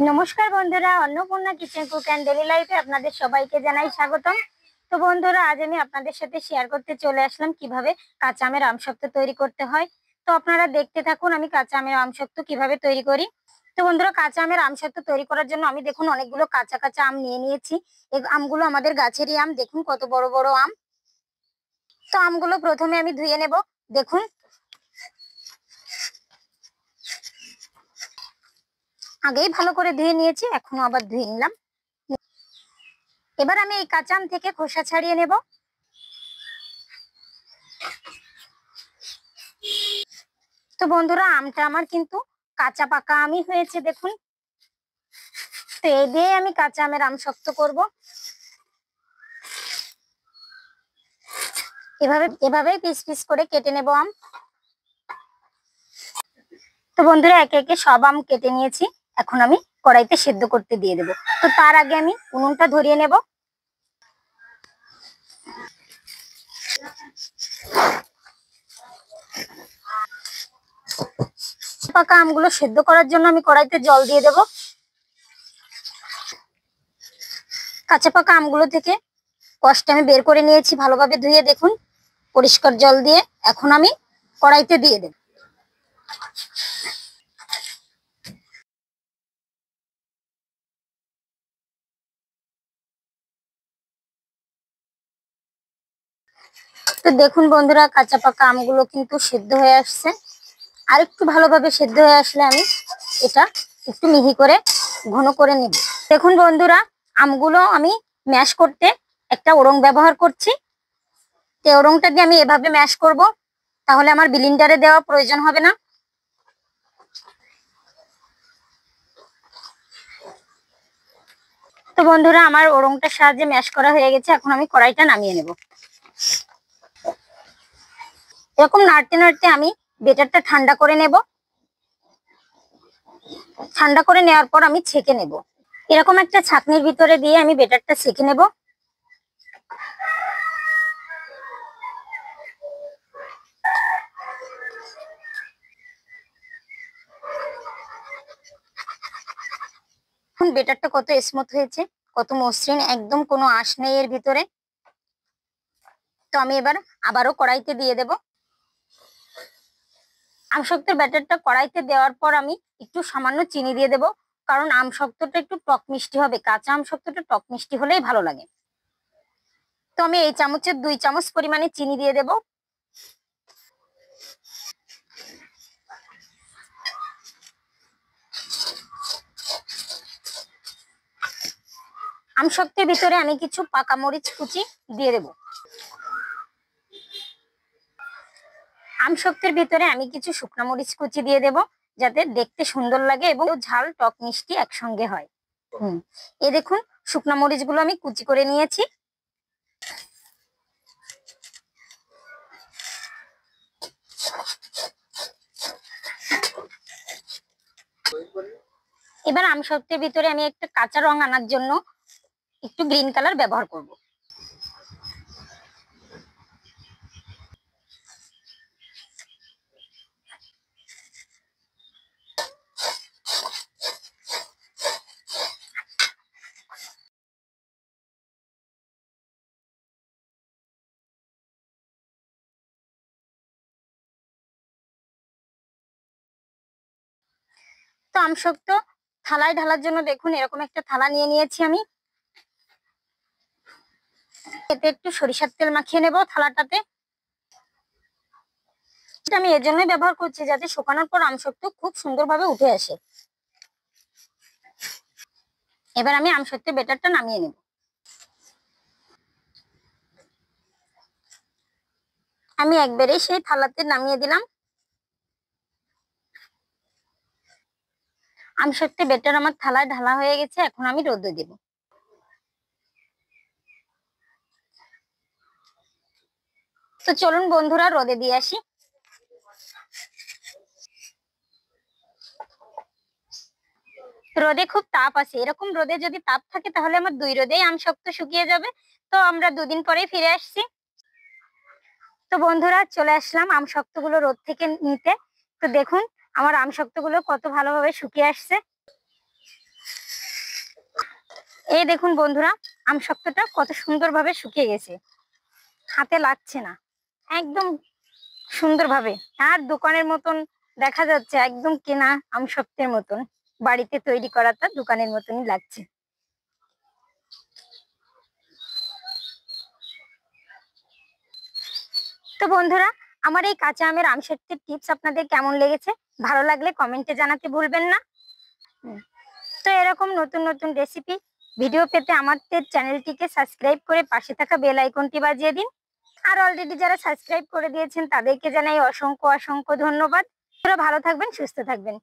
নমস্কার বন্ধুরা, Annapurna kitchen cook and daily লাইফে আপনাদের সবাইকে জানাই স্বাগতম। তো বন্ধুরা, আজ আমি আপনাদের সাথে শেয়ার করতে চলে আসলাম কিভাবে কাঁচা আমের আমসত্ত্ব তৈরি করতে হয়। তো আপনারা দেখতে থাকুন আমি কাঁচা আমের আমসত্ত্ব কিভাবে তৈরি করি। তো বন্ধুরা, কাঁচা আমের আমসত্ত্ব তৈরি করার জন্য আমি দেখুন অনেকগুলো কাঁচা কাঁচা আম নিয়ে নিয়েছি। এই আমগুলো আমাদের গাছেরই আম, দেখুন কত বড় বড় আম। তো আমগুলো প্রথমে আমি ধুয়ে নেব। দেখুন আগেই ভালো করে ধুয়ে নিয়েছি, এখনো আবার ধুয়ে নিলাম। এবার আমি এই কাঁচা আম থেকে খোসা ছাড়িয়ে নেব। তো বন্ধুরা, আমটা আমার কিন্তু কাঁচা পাকা আমই হয়েছে দেখুন। তো এই দিয়ে আমি কাঁচা আমের আমসত্ত্ব করব। এভাবে পিস পিস করে কেটে নেব আম। তো বন্ধুরা, একে একে সব আম কেটে নিয়েছি। এখন আমি কড়াইতে সেদ্ধ করতে দিয়ে দেব। তো তার আগে আমি উনুনটা ধরিয়ে নেব। পাকা আমগুলো সেদ্ধ করার জন্য আমি কড়াইতে জল দিয়ে দেব। কাঁচা পাকা আমগুলো থেকে কষটা আমি বের করে নিয়েছি ভালোভাবে ধুয়ে, দেখুন পরিষ্কার জল দিয়ে। এখন আমি কড়াইতে দিয়ে দেব। তো দেখুন বন্ধুরা, কাঁচা পাকা আমগুলো কিন্তু সেদ্ধ হয়ে আসছে। আর একটু ভালোভাবে সেদ্ধ হয়ে আসলে আমি এটা একটু মিহি করে ঘন করে নেব। দেখুন বন্ধুরা, আমগুলো আমি ম্যাশ করতে একটা ওড়ং ব্যবহার করছি। তো ওড়ংটা দিয়ে আমি এভাবে ম্যাশ করব, তাহলে আমার ব্লেন্ডারে দেওয়া প্রয়োজন হবে না। তো বন্ধুরা, আমার ওড়ংটার সাহায্যে ম্যাশ করা হয়ে গেছে। এখন আমি কড়াইটা নামিয়ে নেব। এরকম নাড়তে নাড়তে আমি বেটারটা ঠান্ডা করে নেব। ঠান্ডা করে নেওয়ার পর আমি ছেঁকে নেব। এরকম একটা ছাঁকনির ভিতরে দিয়ে আমি বেটারটা ছেঁকে নেব। এখন বেটারটা কত স্মুথ হয়েছে, কত মসৃণ, একদম কোনো আঁশ নেই এর ভিতরে। তো আমি এবার আবারও কড়াইতে দিয়ে দেব। আমসত্ত্বের ব্যাটারটা কড়াইতে দেওয়ার পর আমি একটু সামান্য চিনি দিয়ে দেব, কারণ আমসত্ত্বটা একটু টক মিষ্টি হবে। কাঁচা আমসত্ত্বটা টক মিষ্টি হলেই ভালো লাগে। তো আমি এই চামচের 2 চামচ পরিমাণে চিনি দিয়ে দেব। আমসত্ত্বের ভিতরে আমি কিছু পাকা মরিচ কুচি দিয়ে দেব। আমসত্ত্বের ভিতরে আমি কিছু শুকনো মরিচ কুচি দিয়ে দেব, যাতে দেখতে সুন্দর লাগে এবং ঝাল টক মিষ্টি একসঙ্গে হয়। এই দেখুন, শুকনো মরিচ গুলো আমি কুচি করে নিয়েছি। এবার আমসত্ত্বের ভিতরে আমি একটা কাঁচা রং আনার জন্য একটু গ্রিন কালার ব্যবহার করব। তো আমসত্ত্ব থালায় ঢালার জন্য দেখুন এরকম একটা থালা নিয়ে নিয়েছি আমি। এতে একটু সরিষার তেল মাখিয়ে নেব থালাটাতে। এটা আমি এর জন্যই ব্যবহার করছি, যাতে শুকানোর পর আমসত্ত্ব খুব সুন্দরভাবে উঠে আসে। এবার আমি আমসত্ত্বের ব্যাটারটা নামিয়ে নেব। আমি একবারে সেই থালাতে নামিয়ে দিলাম। আমসত্ত্বের ব্যাটার আমার থালায় ঢালা হয়ে গেছে। এখন আমি রোদে দেব। তো চলুন বন্ধুরা, রোদে দিয়ে আসি। রোদে খুব তাপ আছে, এরকম রোদে যদি তাপ থাকে তাহলে আমার 2 রোদেই আমসত্ত্ব শুকিয়ে যাবে। তো আমরা 2 দিন পরেই ফিরে আসছি। তো বন্ধুরা, চলে আসলাম আমসত্ত্ব গুলো রোদ থেকে নিতে। তো দেখুন আমার আমসত্ত্ব গুলো কত ভালোভাবে শুকিয়ে আসছে। এই দেখুন বন্ধুরা, আমসত্ত্বটা কত সুন্দরভাবে শুকিয়ে গেছে, হাতে লাগছে না, একদম সুন্দরভাবে। আর দোকানের মতন দেখা যাচ্ছে, একদম কেনা আমসত্ত্বের মতন, বাড়িতে তৈরি করাটা দোকানের মতনই লাগছে। তো বন্ধুরা, আমার এই কাঁচা আমের আমসত্ত্বের টিপস আপনাদের কেমন লেগেছে? ভালো লাগলে কমেন্টে জানাতে ভুলবেন না। হুম। তো এরকম নতুন নতুন রেসিপি ভিডিও পেতে আমাদের চ্যানেলটিকে সাবস্ক্রাইব করে পাশে থাকা বেল আইকনটি বাজিয়ে দিন। আর অলরেডি যারা সাবস্ক্রাইব করে দিয়েছেন তাদেরকে জানাই অসংখ্য অসংখ্য ধন্যবাদ। ভালো থাকবেন, সুস্থ থাকবেন।